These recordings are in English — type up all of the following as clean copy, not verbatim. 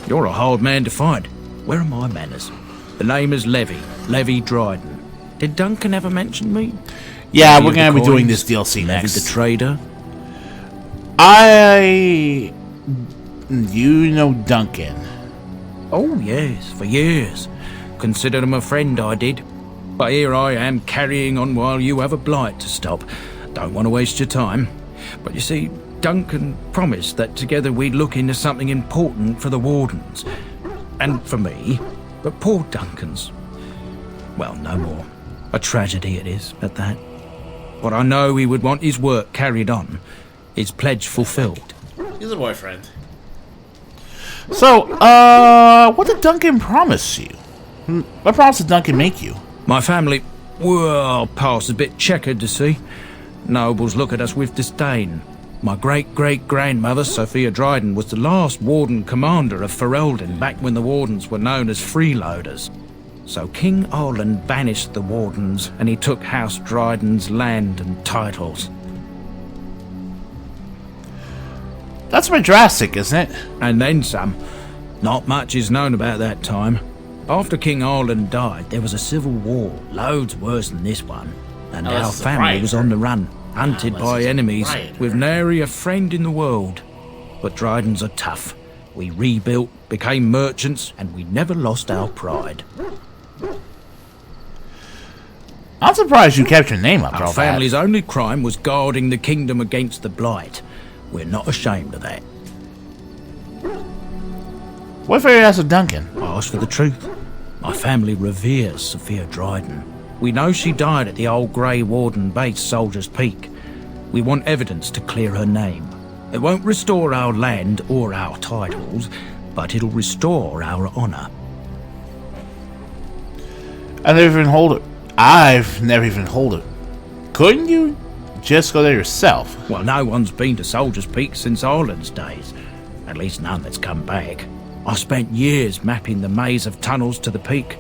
You're a hard man to find. Where are my manners? The name is Levy Dryden. Did Duncan ever mention me? Yeah, we're gonna be doing this DLC next. Levy the trader? You know Duncan. Oh, yes, for years. Considered him a friend, I did. But here I am carrying on while you have a blight to stop. Don't want to waste your time. But you see, Duncan promised that together we'd look into something important for the Wardens. And for me. But poor Duncan's... well, no more. A tragedy it is, at that. But I know he would want his work carried on. His pledge fulfilled. He's a boyfriend. So, what did Duncan promise you? What promise did Duncan make you? My family, well, past a bit checkered to see. Nobles look at us with disdain. My great-great-grandmother, Sophia Dryden, was the last Warden commander of Ferelden back when the Wardens were known as freeloaders. So King Arland banished the Wardens, and he took House Dryden's land and titles. That's a bit drastic, isn't it? And then some. Not much is known about that time. After King Arland died, there was a civil war, loads worse than this one. And our family was on the run, hunted by enemies, with nary a friend in the world. But Drydens are tough. We rebuilt, became merchants, and we never lost our pride. I'm surprised you kept your name up. Our family's only crime was guarding the kingdom against the blight. We're not ashamed of that. What if I asked Duncan? I ask for the truth. My family reveres Sophia Dryden. We know she died at the old Grey Warden base, Soldier's Peak. We want evidence to clear her name. It won't restore our land or our titles, but it'll restore our honour. I've never even hold it. Couldn't you just go there yourself? Well, no one's been to Soldier's Peak since Arland's days. At least none that's come back. I spent years mapping the maze of tunnels to the peak,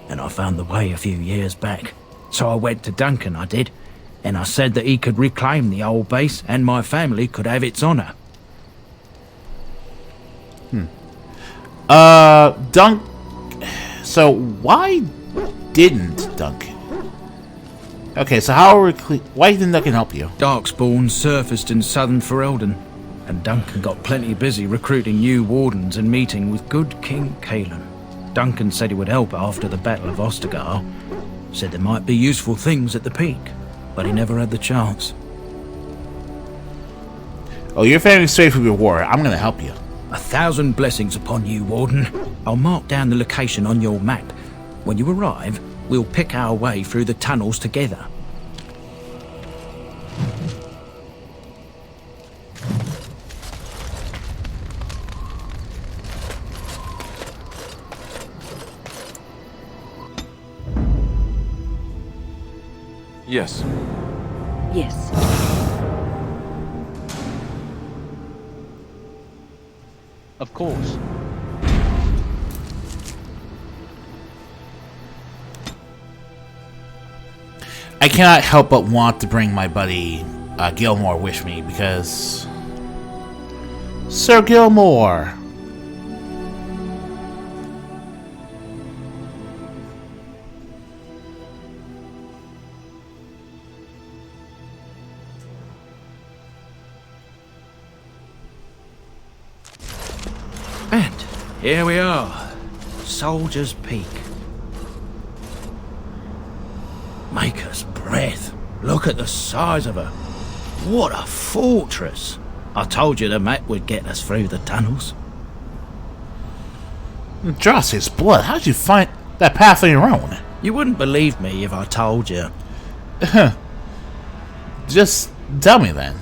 and I found the way a few years back. So I went to Duncan, I did, and I said that he could reclaim the old base and my family could have its honour. So why didn't Duncan? Okay, so why didn't Duncan help you? Darkspawn surfaced in southern Ferelden, and Duncan got plenty busy recruiting new Wardens and meeting with good King Caelan. Duncan said he would help after the Battle of Ostagar. Said there might be useful things at the peak, but he never had the chance. Oh, you're failing straight from your war. I'm gonna help you. 1,000 blessings upon you, Warden. I'll mark down the location on your map. When you arrive, we'll pick our way through the tunnels together. Yes. Yes. Of course. I cannot help but want to bring my buddy Gilmore with me because Sir Gilmore. And here we are, Soldier's Peak. Maker's breath. Look at the size of her. What a fortress. I told you the map would get us through the tunnels. Dross's blood, how'd you find that path on your own? You wouldn't believe me if I told you. Just tell me then.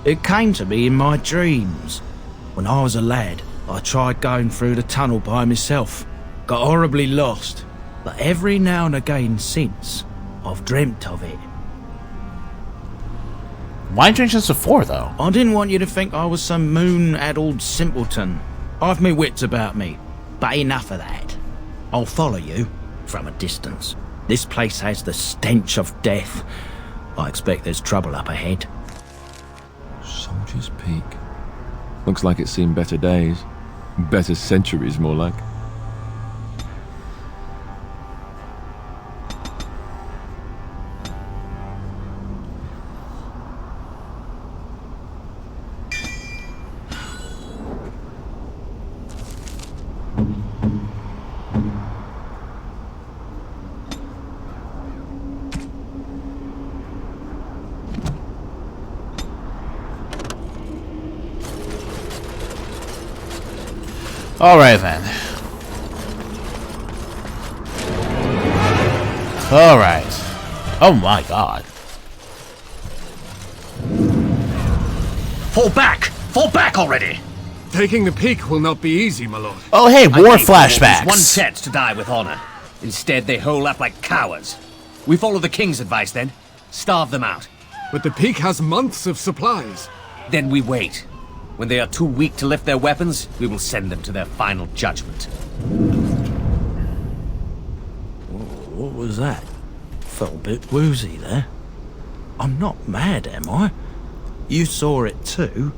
It came to me in my dreams. When I was a lad, I tried going through the tunnel by myself. Got horribly lost. But every now and again since, I've dreamt of it. Why drink just before, though? I didn't want you to think I was some moon-addled simpleton. I've me wits about me, but enough of that. I'll follow you, from a distance. This place has the stench of death. I expect there's trouble up ahead. Soldier's Peak. Looks like it's seen better days. Better centuries, more like. Alright then. Alright. Oh my god. Fall back! Fall back already! Taking the peak will not be easy, my lord. Oh hey, I war gave the Wardens flashbacks. one chance to die with honor. Instead, they hole up like cowards. We follow the king's advice then. Starve them out. But the peak has months of supplies. Then we wait. When they are too weak to lift their weapons, we will send them to their final judgment. What was that? Felt a bit woozy there. I'm not mad, am I? You saw it too?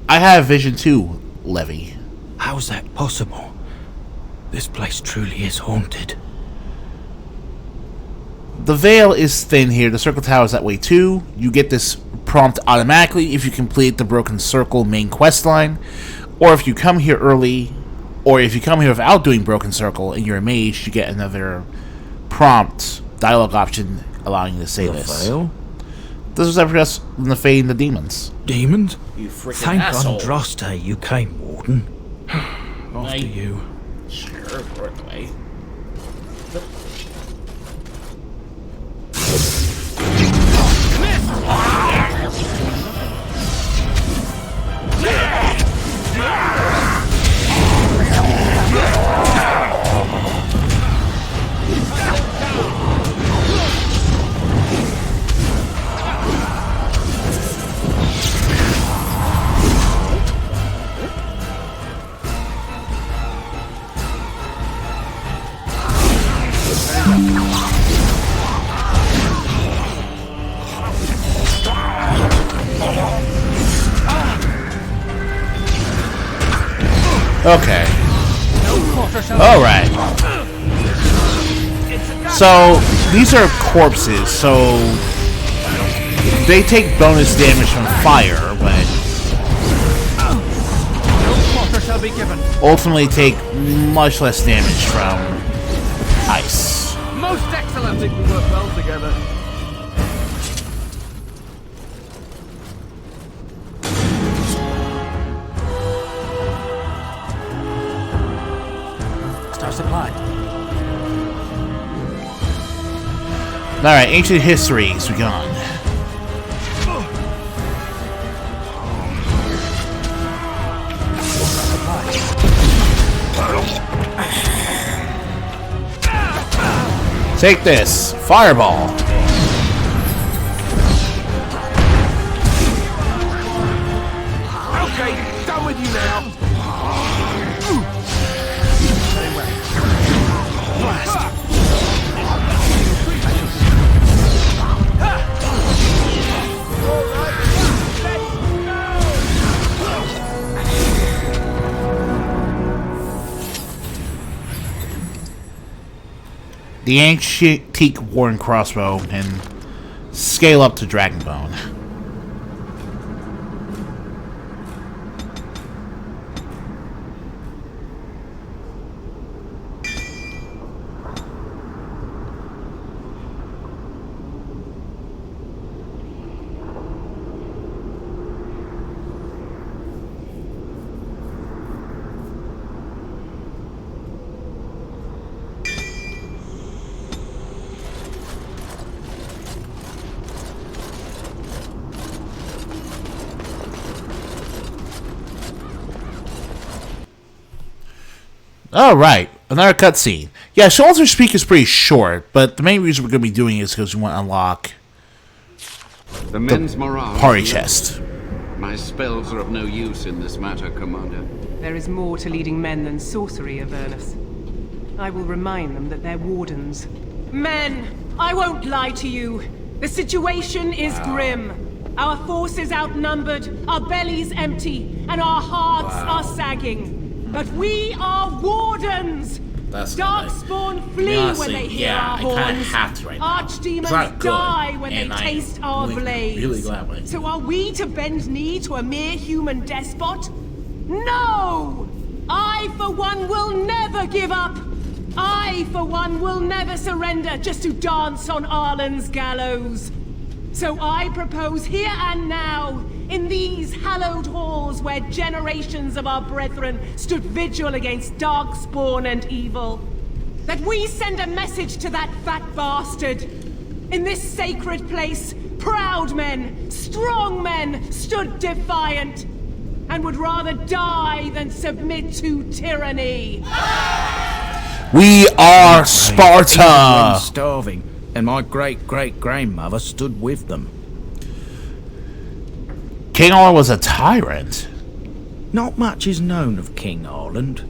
I have vision too, Levy. How's that possible? This place truly is haunted. The veil is thin here. The circle tower is that way too. You get this prompt automatically if you complete the Broken Circle main quest line, or if you come here early, or if you come here without doing Broken Circle and you're a mage, you get another prompt dialogue option allowing you to say this. Veil? This was ever just in the Fey and the Demons. Demons? You freaking Thank asshole. Andraste you came, Warden. After you. Sure, work away. Okay. Alright. So, these are corpses, so they take bonus damage from fire, but ultimately take much less damage from ice. Most excellent. I think we work well together. Star supply. Alright, ancient histories begun. Take this, fireball. Okay, done with you now. The antique Warden crossbow and scale up to Dragonbone. Alright, another cutscene. Yeah, Shoulder Speak is pretty short, but the main reason we're going to be doing it is because we want to unlock The men's morale. party is low. chest. My spells are of no use in this matter, Commander. There is more to leading men than sorcery, Avernus. I will remind them that they're Wardens. Men! I won't lie to you! The situation is grim. Our forces outnumbered, our bellies empty, and our hearts are sagging. But we are Wardens! That's Darkspawn flee honestly, when they hear yeah, our I kinda horns. have to right now. It's Archdemons not good, die when they and taste I'm our really, blades. really glad when I do. So are we to bend knee to a mere human despot? No! I, for one, will never give up! I, for one, will never surrender just to dance on Arlen's gallows. So I propose here and now, in these hallowed halls where generations of our brethren stood vigil against darkspawn and evil, that we send a message to that fat bastard. In this sacred place, proud men, strong men stood defiant, and would rather die than submit to tyranny. We are Even Sparta! when starving, and my great-great-grandmother stood with them. King Arlen was a tyrant. Not much is known of King Arland.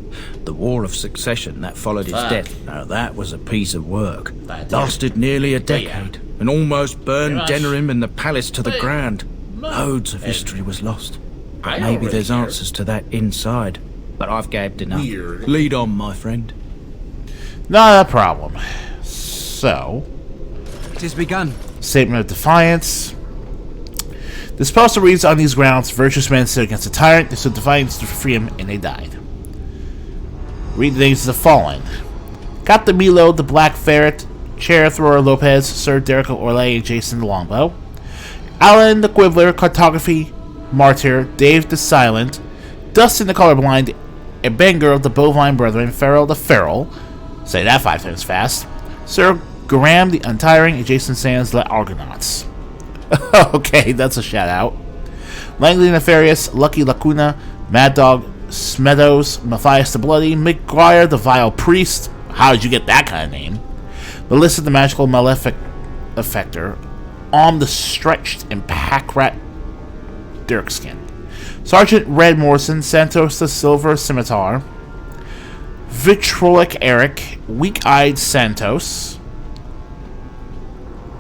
The War of Succession that followed his death, now that was a piece of work. Lasted nearly a decade, and almost burned Denerim and the palace to the ground. Loads of history was lost. But maybe there's answers to that inside. But I've gabbed enough. Lead on, my friend. Not a problem. So, It is begun. Statement of Defiance. This poster reads, on these grounds, virtuous men stood against a tyrant, they stood defiant for freedom, and they died. Read the names of the fallen. Captain Milo, the Black Ferret, Chair Thrower Lopez, Sir Derrico Orlay, and Jason the Longbow. Alan the Quibbler, Cartography, Martyr, Dave the Silent, Dustin the Colorblind, and Banger of the Bovine Brethren, Farrell the Feral, say that 5 times fast, Sir Graham the Untiring, and Jason Sands the Argonauts. Okay, that's a shout out. Langley Nefarious, Lucky Lacuna, Mad Dog, Smeadows, Matthias the Bloody, McGuire the Vile Priest. How did you get that kind of name? Melissa the Magical Malefic Effector, the Stretched, and Packrat Dirkskin. Sergeant Red Morrison, Santos the Silver Scimitar, Vitrolic Eric, Weak-Eyed Santos,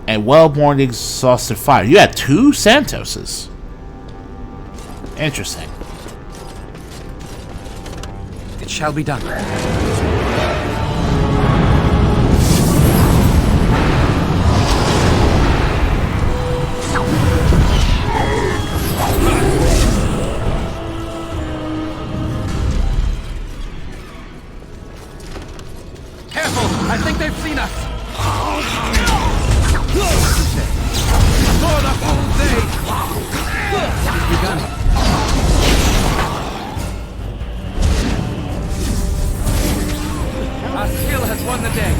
and Well-Born Exhausted Fire. You had 2 Santoses. Interesting. It shall be done. Careful! I think they've seen us! Sword up all day! It's begun. Our skill has won the day.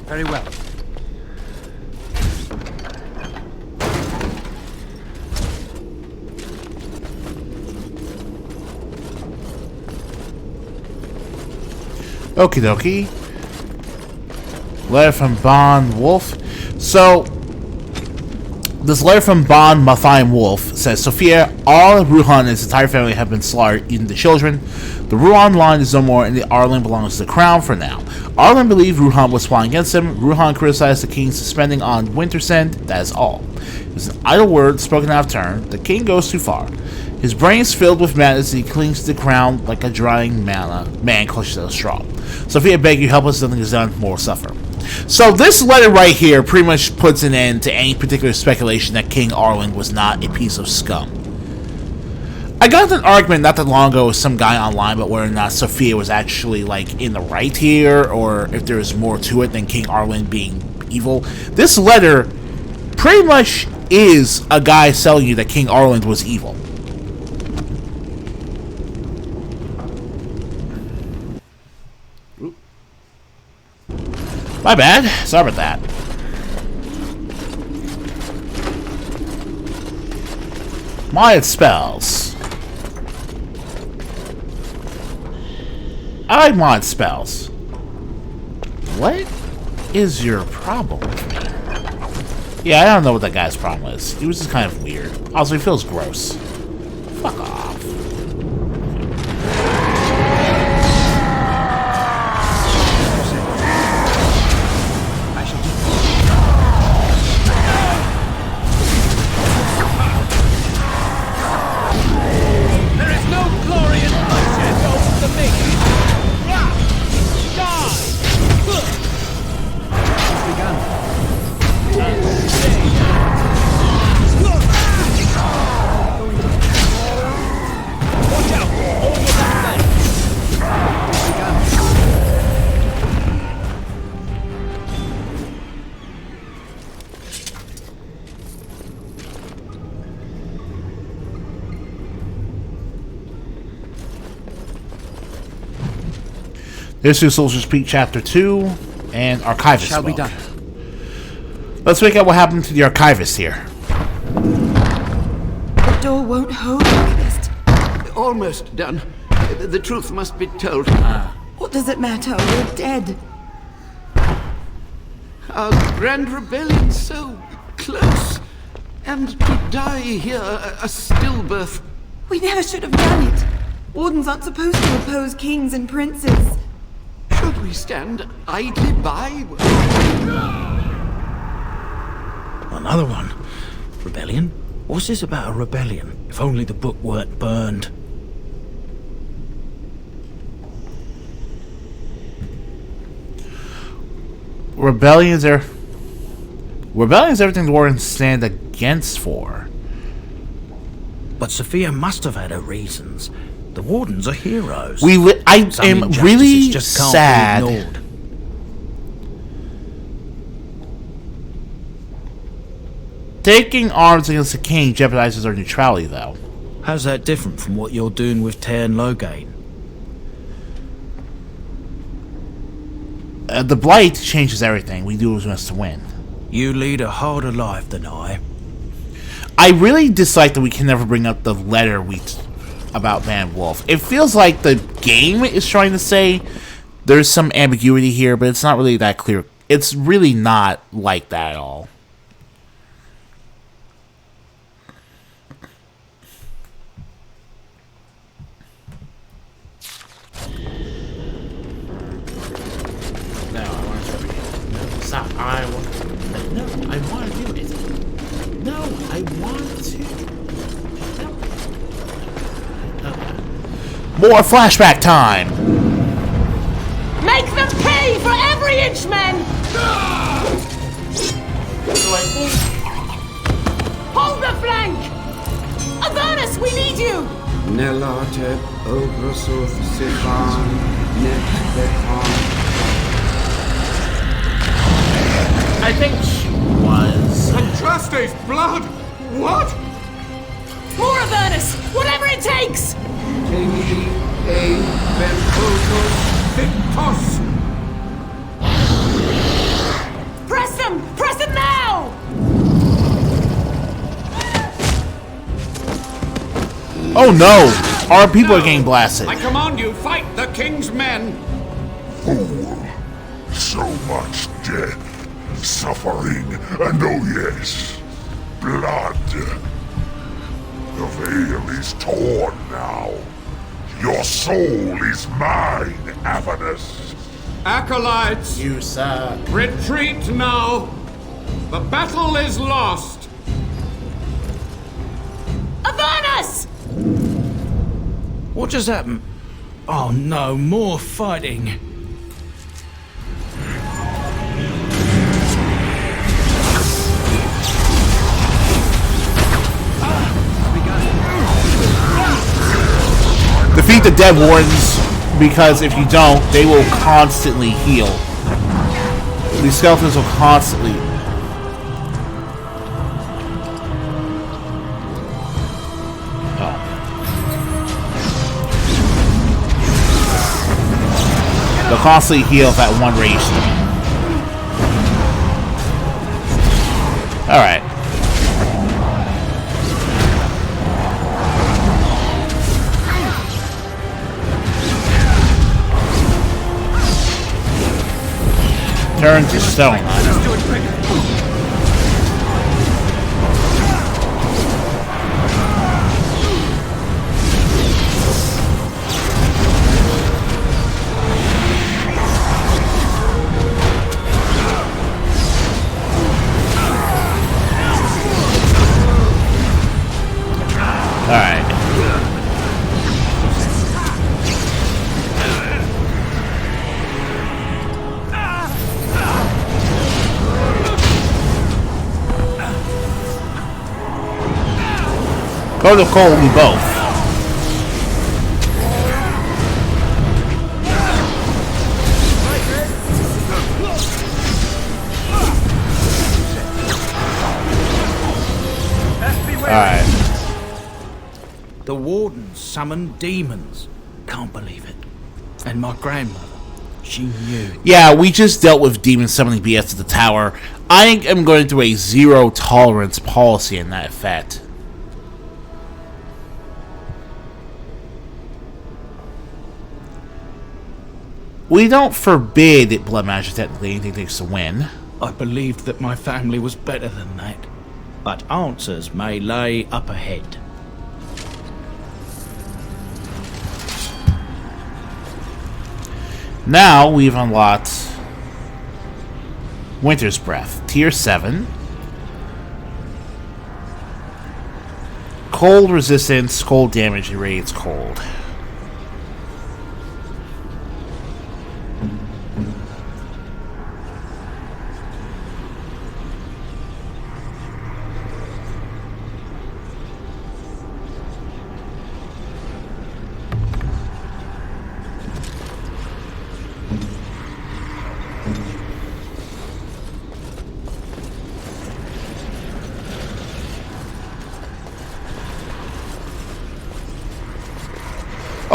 Very well. Okie dokie. Letter from Bon Wolf. So, this letter from Bon Mathine Wolf says, Sophia, all Ruhan and his entire family have been slaughtered, even the children. The Ruhan line is no more, and the Arlen belongs to the crown for now. Arlen believed Ruhan was plotting against him. Ruhan criticized the king's suspending on Wintersend. That is all. It was an idle word spoken out of turn. The king goes too far. His brain is filled with madness, and he clings to the crown like a drying man clutches at a straw. Sophia, beg you, help us. Nothing is done. More will suffer. So this letter right here pretty much puts an end to any particular speculation that King Arlen was not a piece of scum. I got an argument not that long ago with some guy online about whether or not Sophia was actually like in the right here, or if there was more to it than King Arlen being evil. This letter pretty much is a guy telling you that King Arlen was evil. My bad. Sorry about that. Modded spells. I like mod spells. What is your problem with me? Yeah, I don't know what that guy's problem is. He was just kind of weird. Also, he feels gross. Fuck off. History of Soldiers Peak Chapter 2 and Archivist Shall be book. done. Let's make out what happened to the Archivist here. The door won't hold, Archivist. Almost done. The truth must be told. What does it matter? We're dead. Our grand rebellion so close. And to die here, a stillbirth. We never should have done it. Wardens aren't supposed to oppose kings and princes. Should we stand idly by? Another one. Rebellion? What's this about a rebellion? If only the book weren't burned. Rebellions are everything the Wardens stand against for. But Sophia must have had her reasons. The Wardens are heroes. I Some am injustices really just can't sad. be ignored. Taking arms against the king jeopardizes our neutrality, though. How's that different from what you're doing with Tairn Loghain? The Blight changes everything. We do what we must to win. You lead a harder life than I. I really dislike that we can never bring up the letter about Van Wolf. It feels like the game is trying to say there's some ambiguity here, but it's not really that clear. It's really not like that at all. Stop. I want to. No, I want to do it. No, I want to. No. More flashback time! Make them pay for every inch, men! Hold the flank! Avernus, we need you! Nelate Ogrosoth Sifan Net I think she was. Andraste's blood! What? More Avernus! Whatever it takes! Tegi E Ventosos Victos! Press them! Press them now! Oh no! Our people are getting blasted. I command you, fight the king's men! Fool! So much death, suffering, and oh yes, blood. The veil is torn now. Your soul is mine, Avernus. Acolytes, You suck. retreat now! The battle is lost! Avernus! What just happened? Oh no, more fighting. Defeat the dead Wardens, because if you don't, they will constantly heal. These skeletons will constantly... They'll constantly heal if that one rage them. Alright. Turn to stone. Alright. Go to Cole, we both. Alright. The Wardens summoned demons. Can't believe it. And my grandmother. She knew. Yeah, we just dealt with demon summoning BS at the tower. I am going to do a zero tolerance policy in that effect. We don't forbid blood magic technically, anything takes to win. I believed that my family was better than that. But answers may lay up ahead. Now we've unlocked Winter's Breath, Tier 7. Cold resistance, cold damage, irradiates cold.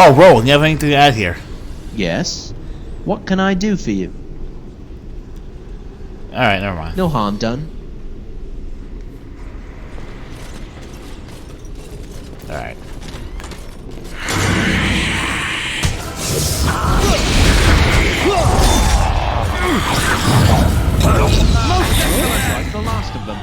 Oh, Roland, you have anything to add here? Yes. What can I do for you? Alright, never mind. No harm done. Alright. Like the last of them.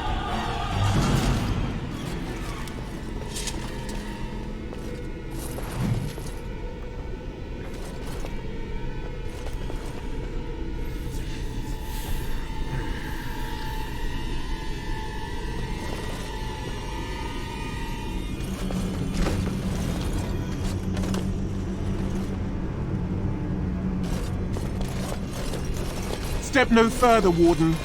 Step no further, Warden.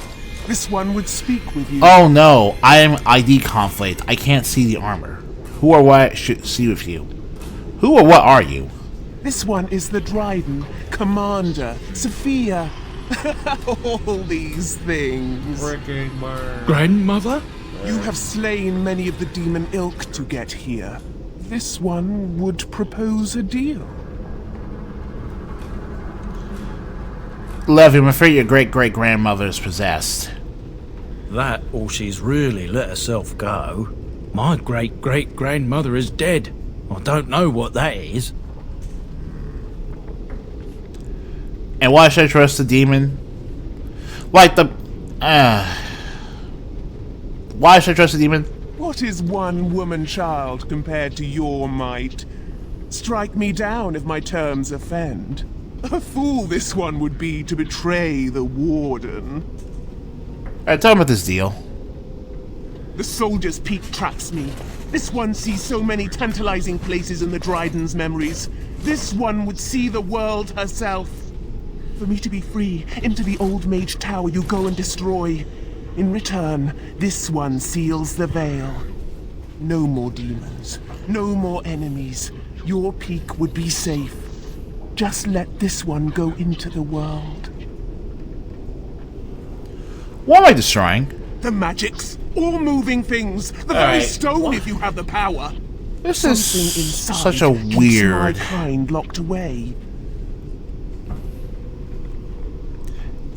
This one would speak with you. Oh no, I am ID conflict. I can't see the armor. Who or what should see with you? Who or what are you? This one is the Dryden, Commander, Sophia. All these things. Grandmother? You have slain many of the demon ilk to get here. This one would propose a deal. Levy, I'm afraid your great-great-grandmother is possessed. That, or she's really let herself go. My great-great-grandmother is dead. I don't know what that is. And why should I trust the demon? Like the... Why should I trust the demon? What is one woman child compared to your might? Strike me down if my terms offend. A fool this one would be to betray the Warden. Alright, tell me about this deal. The soldier's peak traps me. This one sees so many tantalizing places in the Dryden's memories. This one would see the world herself. For me to be free, into the old mage tower you go and destroy. In return, this one seals the veil. No more demons, no more enemies. Your peak would be safe. Just let this one go into the world. What am I destroying? The magics, all moving things, the very stone if you have the power. This is Something inside such a keeps weird... my kind locked away.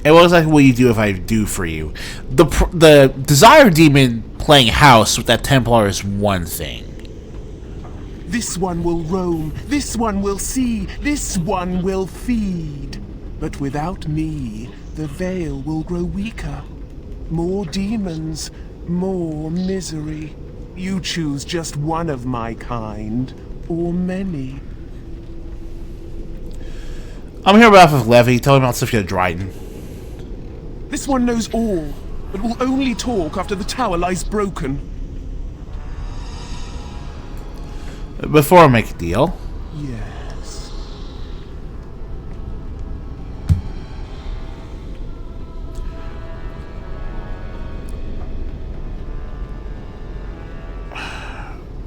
And what exactly will you do if I do for you? The Desire Demon playing house with that Templar is one thing. This one will roam, this one will see, this one will feed. But without me, the veil will grow weaker. More demons, more misery. You choose just one of my kind, or many. I'm here on behalf of Levy. Tell him about Sophia Dryden. This one knows all, but will only talk after the tower lies broken. Before I make a deal. Yes.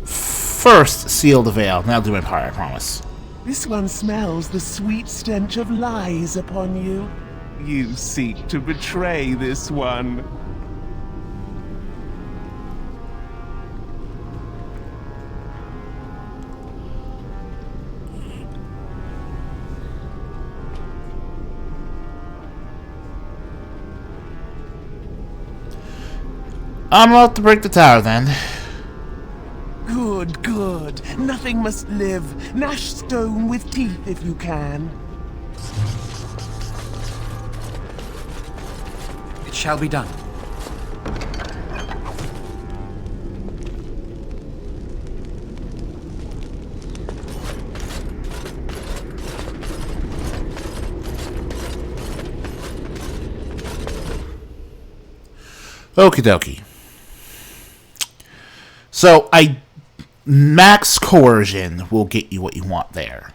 First, seal the veil. Now do my part, I promise. This one smells the sweet stench of lies upon you. You seek to betray this one. I'm about to break the tower then. Good, good. Nothing must live. Gnash stone with teeth if you can. It shall be done. Okie dokie. So, max coercion will get you what you want there,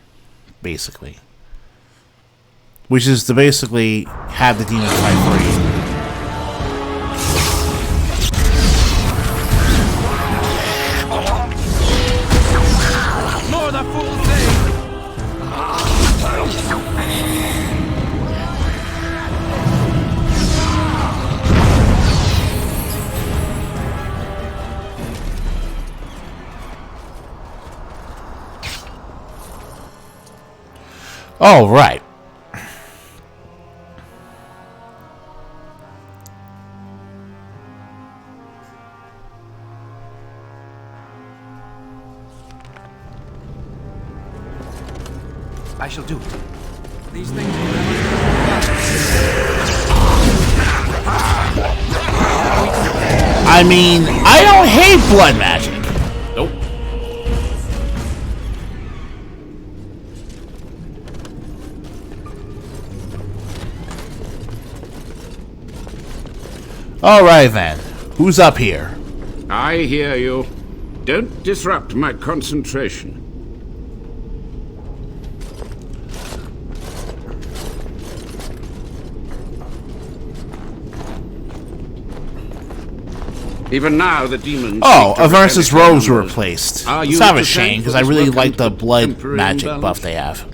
basically. Which is to basically have the demon fight for you. More the fool's day! All right. I shall do it. These things I mean, I don't hate blood magic. Nope. Alright then. Who's up here? I hear you. Don't disrupt my concentration. Even now, the demons... Oh, Avernus's robes were replaced. Are It's you kind of a to shame, thank because for I this really work like the and blood temporary magic imbalance? buff they have.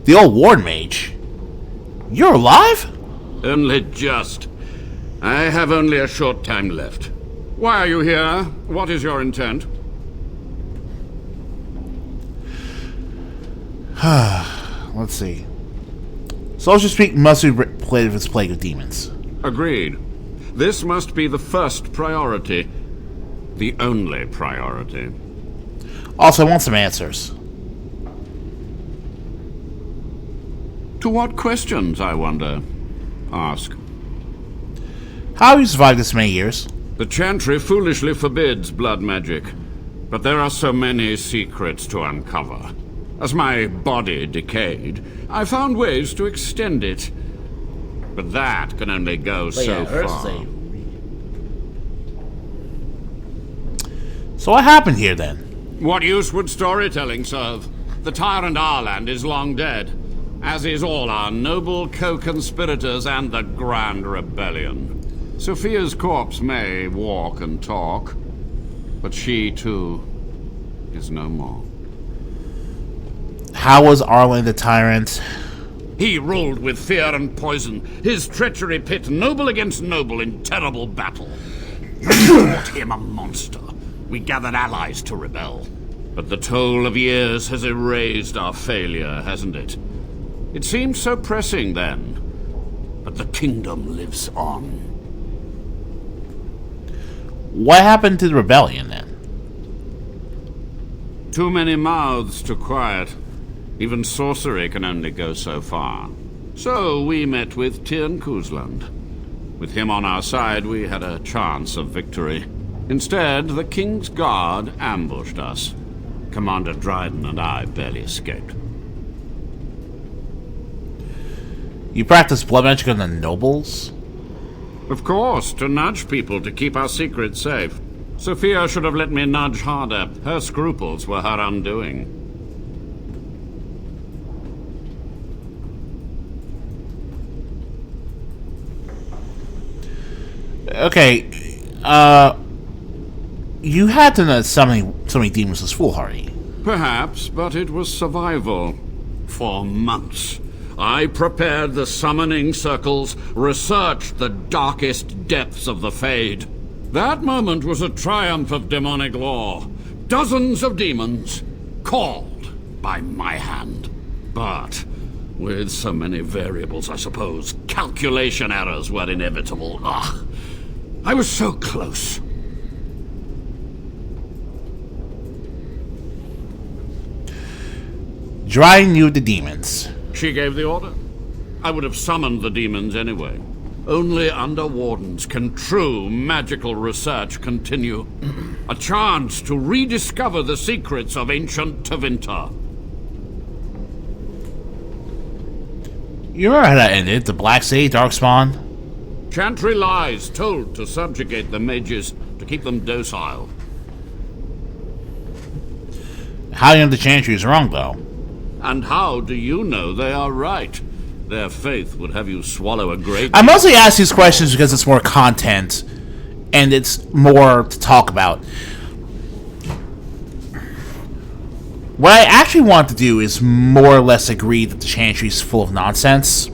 The old Warden mage? You're alive? Only just. I have only a short time left. Why are you here? What is your intent? Let's see. Soldiers Peak must be rid of its plague of demons. Agreed. This must be the first priority. The only priority. Also, I want some answers. To what questions, I wonder? Ask. How have you survived this many years? The Chantry foolishly forbids blood magic, but there are so many secrets to uncover. As my body decayed, I found ways to extend it. But that can only go so far. So what happened here then? What use would storytelling serve? The tyrant Arland is long dead, as is all our noble co-conspirators and the Grand Rebellion. Sophia's corpse may walk and talk, but she, too, is no more. How was Arland the tyrant? He ruled with fear and poison. His treachery pit noble against noble in terrible battle. We thought him a monster. We gathered allies to rebel. But the toll of years has erased our failure, hasn't it? It seemed so pressing then. But the kingdom lives on. What happened to the rebellion then? Too many mouths to quiet. Even sorcery can only go so far. So we met with Tirn Kuzland. With him on our side, we had a chance of victory. Instead, the King's Guard ambushed us. Commander Dryden and I barely escaped. You practice blood magic on the nobles? Of course, to nudge people to keep our secrets safe. Sophia should have let me nudge harder. Her scruples were her undoing. Okay, you had to know so many demons was foolhardy. Perhaps, but it was survival. For months, I prepared the summoning circles, researched the darkest depths of the Fade. That moment was a triumph of demonic law. Dozens of demons, called by my hand. But with so many variables, I suppose, calculation errors were inevitable. Ugh. I was so close. Dryden knew the demons. She gave the order. I would have summoned the demons anyway. Only under Wardens can true magical research continue. A chance to rediscover the secrets of ancient Tevinter. You remember how that ended? The Black Sea, Darkspawn? Chantry lies told to subjugate the mages, to keep them docile. How do you know the Chantry is wrong, though? And how do you know they are right? Their faith would have you swallow a great... I mostly ask these questions because it's more content, and it's more to talk about. What I actually want to do is more or less agree that the Chantry is full of nonsense.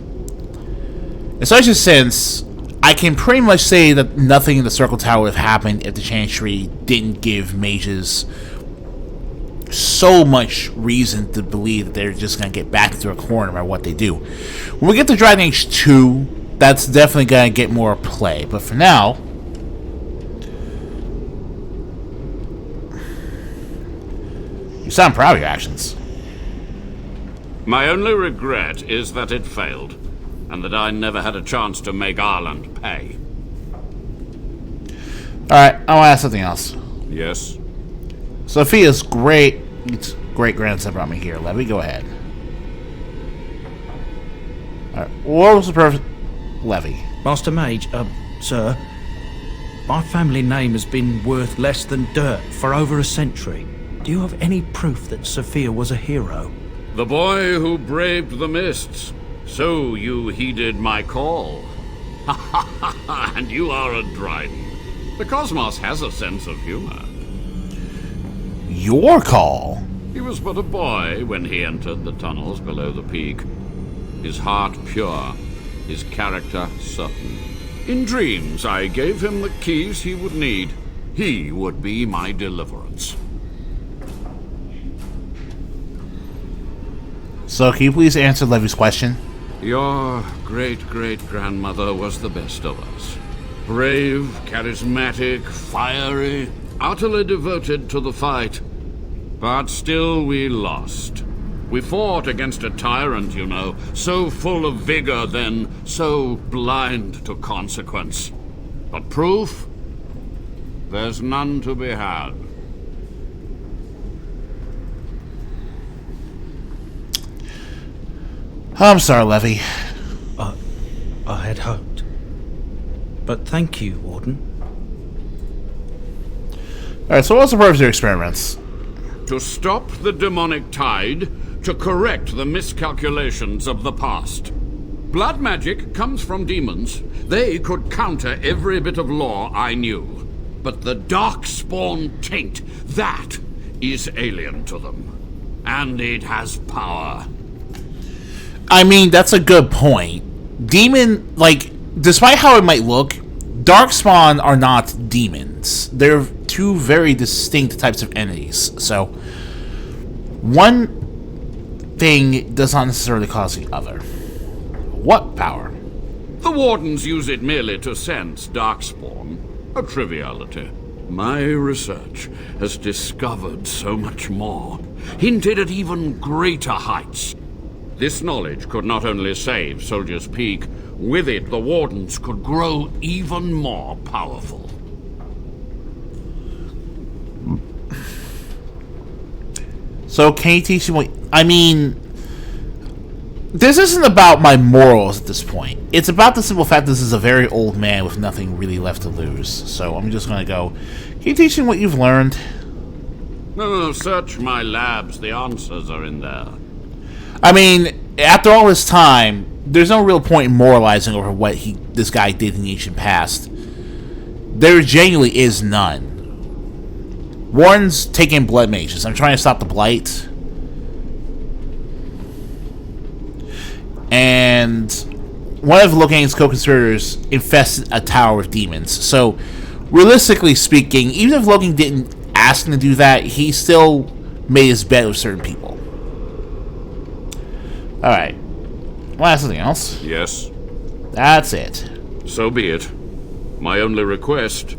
Especially since I can pretty much say that nothing in the Circle Tower would have happened if the Chantry didn't give mages so much reason to believe that they're just going to get back into a corner by what they do. When we get to Dragon Age 2, that's definitely going to get more play. But for now, you sound proud of your actions. My only regret is that it failed, and that I never had a chance to make Ireland pay. Alright, I want to ask something else. Yes? Sophia's great grandson brought me here. Levy, go ahead. Alright, what was the perfect... Levy. Master Mage, sir, my family name has been worth less than dirt for over a century. Do you have any proof that Sophia was a hero? The boy who braved the mists. So you heeded my call. Ha ha ha ha, and you are a Dryden. The cosmos has a sense of humor. Your call? He was but a boy when he entered the tunnels below the peak. His heart pure, his character certain. In dreams, I gave him the keys he would need. He would be my deliverance. So, can you please answer Levy's question? Your great-great-grandmother was the best of us. Brave, charismatic, fiery, utterly devoted to the fight. But still we lost. We fought against a tyrant, you know, so full of vigor then, so blind to consequence. But proof? There's none to be had. I'm sorry, Levy. I had hoped. But thank you, Warden. Alright, so what's the purpose of your experiments? To stop the demonic tide, to correct the miscalculations of the past. Blood magic comes from demons. They could counter every bit of law I knew. But the darkspawn taint, that is alien to them. And it has power. I mean, that's a good point. Demon, like, despite how it might look, Darkspawn are not demons. They're two very distinct types of entities. So, one thing does not necessarily cause the other. What power? The Wardens use it merely to sense darkspawn. A triviality. My research has discovered so much more, hinted at even greater heights. This knowledge could not only save Soldier's Peak, with it the Wardens could grow even more powerful. So can you teach me what... I mean... This isn't about my morals at this point. It's about the simple fact this is a very old man with nothing really left to lose. So I'm just going to go... Can you teach me what you've learned? No, search my labs. The answers are in there. I mean, after all this time, there's no real point in moralizing over what this guy did in the ancient past. There genuinely is none. Warren's taking blood mages. I'm trying to stop the blight. And one of Locane's co-conspirators infested a tower with demons. So, realistically speaking, even if Logan didn't ask him to do that, he still made his bet with certain people. Alright. Well, that's something else. Yes. That's it. So be it. My only request,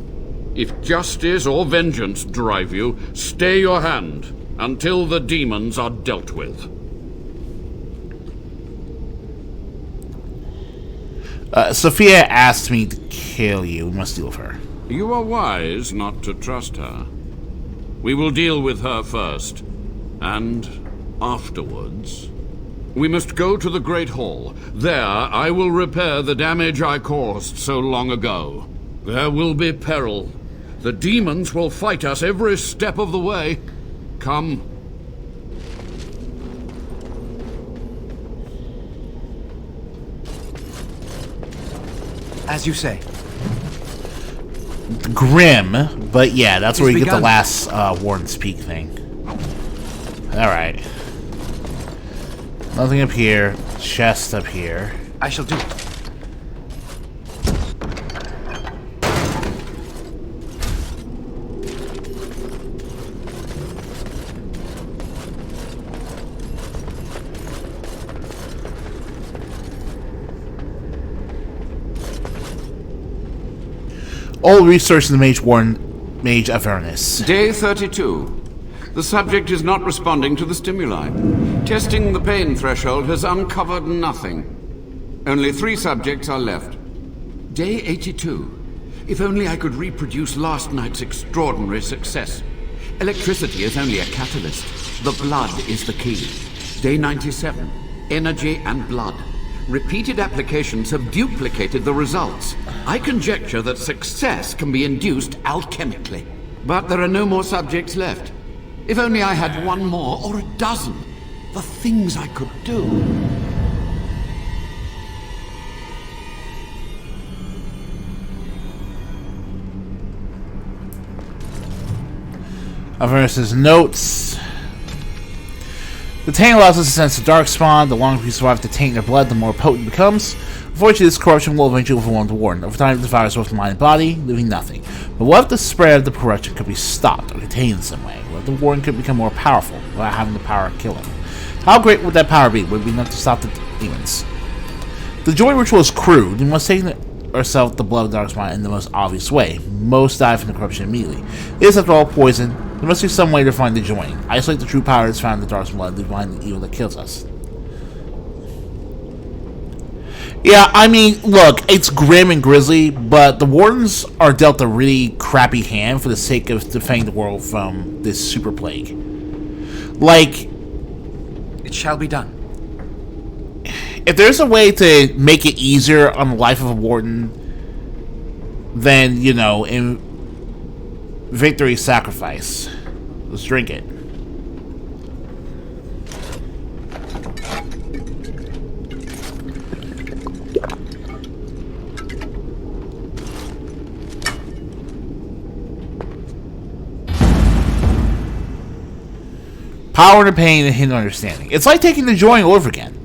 if justice or vengeance drive you, stay your hand until the demons are dealt with. Sophia asked me to kill you. We must deal with her. You are wise not to trust her. We will deal with her first, and afterwards, we must go to the Great Hall. There, I will repair the damage I caused so long ago. There will be peril. The demons will fight us every step of the way. Come. As you say. Grim, but yeah, that's where you get the begun. last Warden's Peak thing. Alright. Nothing up here. Chest up here. I shall do it. All research in the Mage Avernus. Day 32. The subject is not responding to the stimuli. Testing the pain threshold has uncovered nothing. Only 3 subjects are left. Day 82. If only I could reproduce last night's extraordinary success. Electricity is only a catalyst. The blood is the key. Day 97. Energy and blood. Repeated applications have duplicated the results. I conjecture that success can be induced alchemically. But there are no more subjects left. If only I had 1 more, or a dozen. The things I could do. Avernus' notes. The taint allows us to sense the darkspawn. The longer we survive to taint their blood, the more potent it becomes. Unfortunately, this corruption will eventually overwhelm the Warden. Over time, it devours both the mind and body, leaving nothing. But what if the spread of the corruption could be stopped or contained in some way? What if the Warden could become more powerful without having the power to kill him? How great would that power be? Would it be enough to stop the demons? The joy ritual is crude. We must take ourselves the blood of the darkspawn in the most obvious way. Most die from the corruption immediately. It is, after all, poison. There must be some way to find the joining. Isolate the true power that's found in the dark's blood, leave behind the evil that kills us. Yeah, I mean, look, it's grim and grisly, but the Wardens are dealt a really crappy hand for the sake of defending the world from this super plague. Like, it shall be done. If there's a way to make it easier on the life of a Warden, then, you know, in victory sacrifice. Let's drink it. Power to pain and hidden understanding. It's like taking the joy all over again.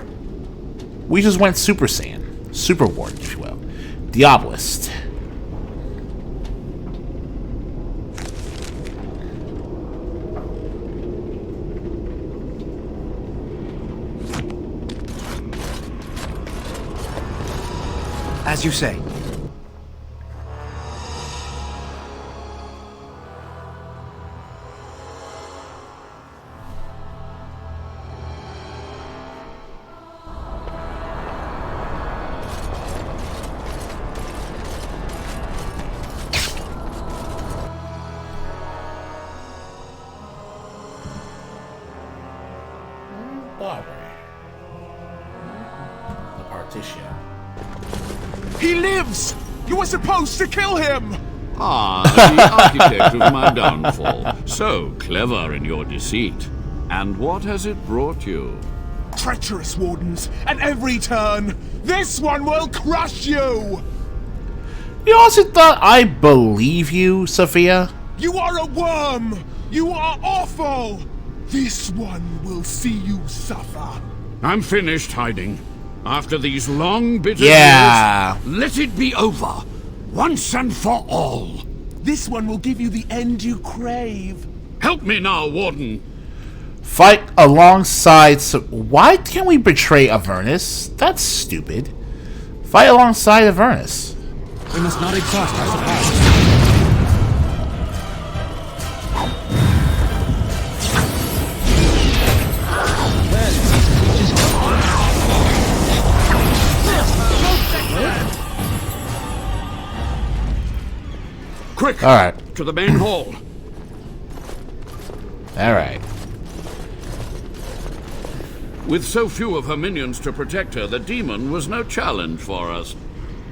We just went Super Saiyan. Super Warden, if you will. Diabolist. As you say. The partition. He lives! You were supposed to kill him! Ah, the architect of my downfall. So clever in your deceit. And what has it brought you? Treacherous Wardens, at every turn! This one will crush you! You also thought I believe you, Sophia? You are a worm! You are awful! This one will see you suffer. I'm finished hiding. After these long, bitter years, let it be over. Once and for all. This one will give you the end you crave. Help me now, Warden. Fight alongside... Why can't we betray Avernus? That's stupid. Fight alongside Avernus. We must not exhaust our supplies. Quick! All right. To the main hall. All right. With so few of her minions to protect her, the demon was no challenge for us.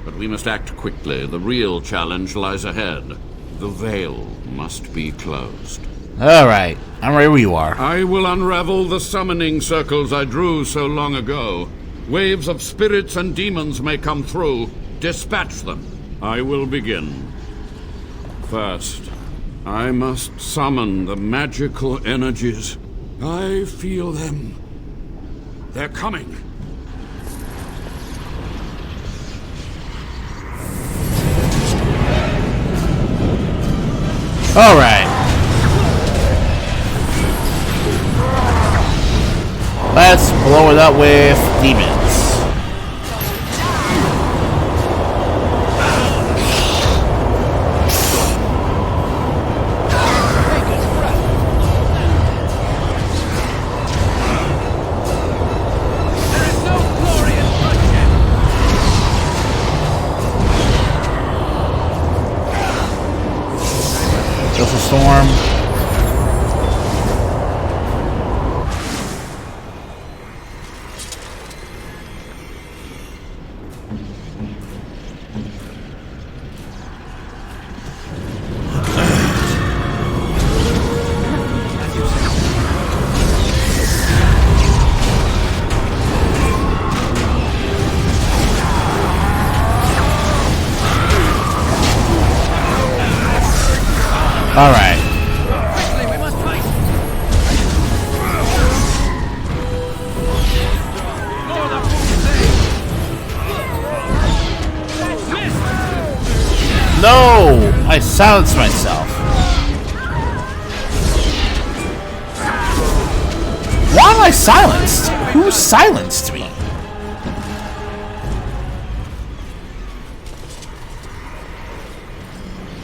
But we must act quickly. The real challenge lies ahead. The veil must be closed. All right. I'm ready where you are. I will unravel the summoning circles I drew so long ago. Waves of spirits and demons may come through. Dispatch them. I will begin. First, I must summon the magical energies. I feel them. They're coming. All right. Let's blow it up with demons. Just a storm. All right. Quickly, we must fight. No! I silenced myself. Why am I silenced? Who silenced me?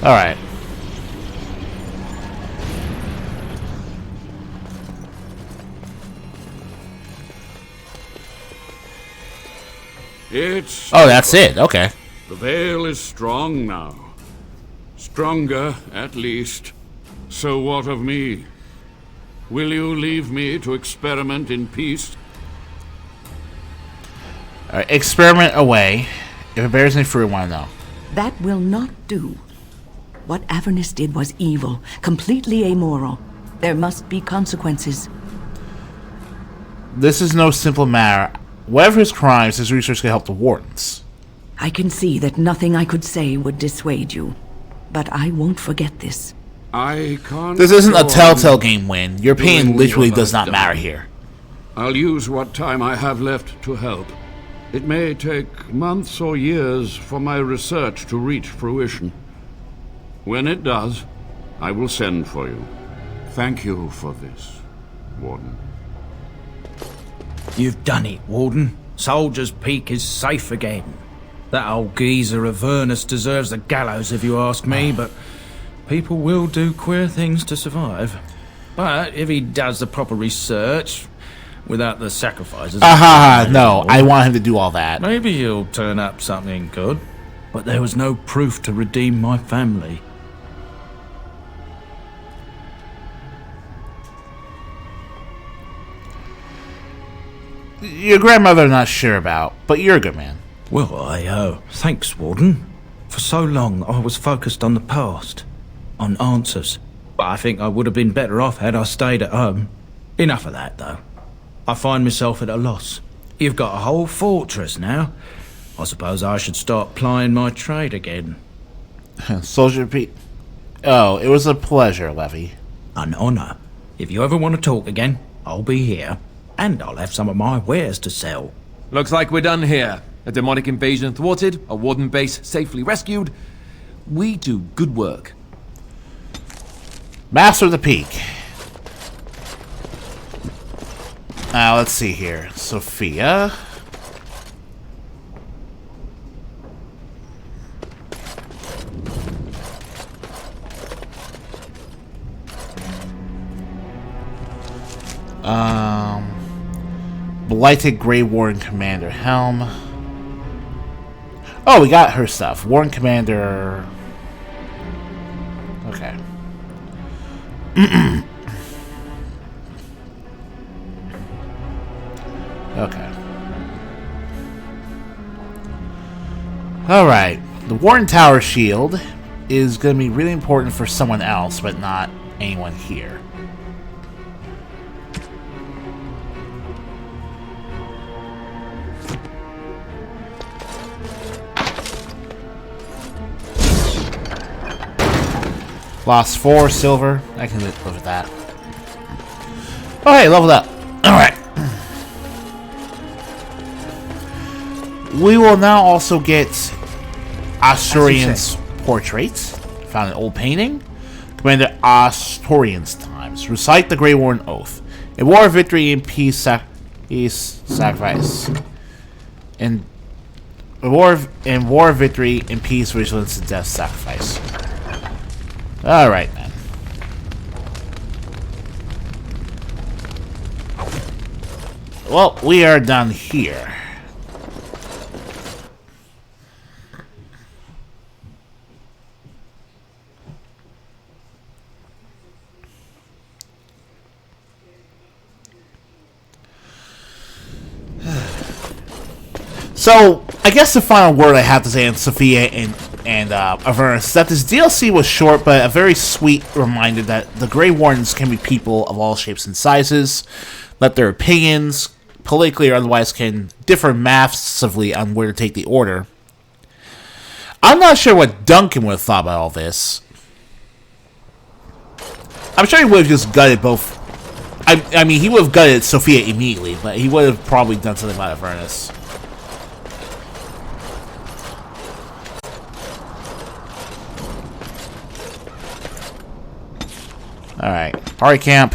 All right. It's... Oh, that's it. Okay. The veil is strong now. Stronger, at least. So what of me? Will you leave me to experiment in peace? All right. Experiment away. If it bears any fruit, I want to know. That will not do. What Avernus did was evil, completely amoral. There must be consequences. This is no simple matter. Whatever his crimes, his research can help the Wardens. I can see that nothing I could say would dissuade you. But I won't forget this. I can't... This isn't a go Telltale on game win. Your doing pain literally what does I've not matter done. here. I'll use what time I have left to help. It may take months or years for my research to reach fruition. When it does, I will send for you. Thank you for this, Warden. You've done it, Warden. Soldier's Peak is safe again. That old geezer of Avernus deserves the gallows if you ask me, but people will do queer things to survive. But if he does the proper research, without the sacrifices... Aha, no, I want him to do all that. Maybe he'll turn up something good. But there was no proof to redeem my family. Your grandmother I'm not sure about, but you're a good man. Well, thanks, Warden. For so long, I was focused on the past, on answers. But I think I would have been better off had I stayed at home. Enough of that, though. I find myself at a loss. You've got a whole fortress now. I suppose I should start plying my trade again. Soldier Pete. Oh, it was a pleasure, Levy. An honor. If you ever want to talk again, I'll be here. And I'll have some of my wares to sell. Looks like we're done here. A demonic invasion thwarted, a Warden base safely rescued. We do good work. Master of the Peak. Now, let's see here. Sophia. Blighted Grey Warden Commander Helm. Oh, we got her stuff. Warden Commander. Okay. Okay. Alright. The Warden Tower Shield is going to be really important for someone else, but not anyone here. Lost 4 silver. I can live with that. Okay, leveled up. Alright. We will now also get Asturian's portraits. Found an old painting. Commander Asturian's times. Recite the Grey Warden Oath. In war, victory, in peace, sacrifice. In war, victory, in peace, vigilance, and death, sacrifice. Alright, man. Well, we are done here. So, I guess the final word I have to say on Sophia and Avernus is that this DLC was short, but a very sweet reminder that the Grey Wardens can be people of all shapes and sizes, that their opinions, politically or otherwise, can differ massively on where to take the order. I'm not sure what Duncan would have thought about all this. I'm sure he would have just gutted both. I mean, he would have gutted Sophia immediately, but he would have probably done something about Avernus. Alright, party camp.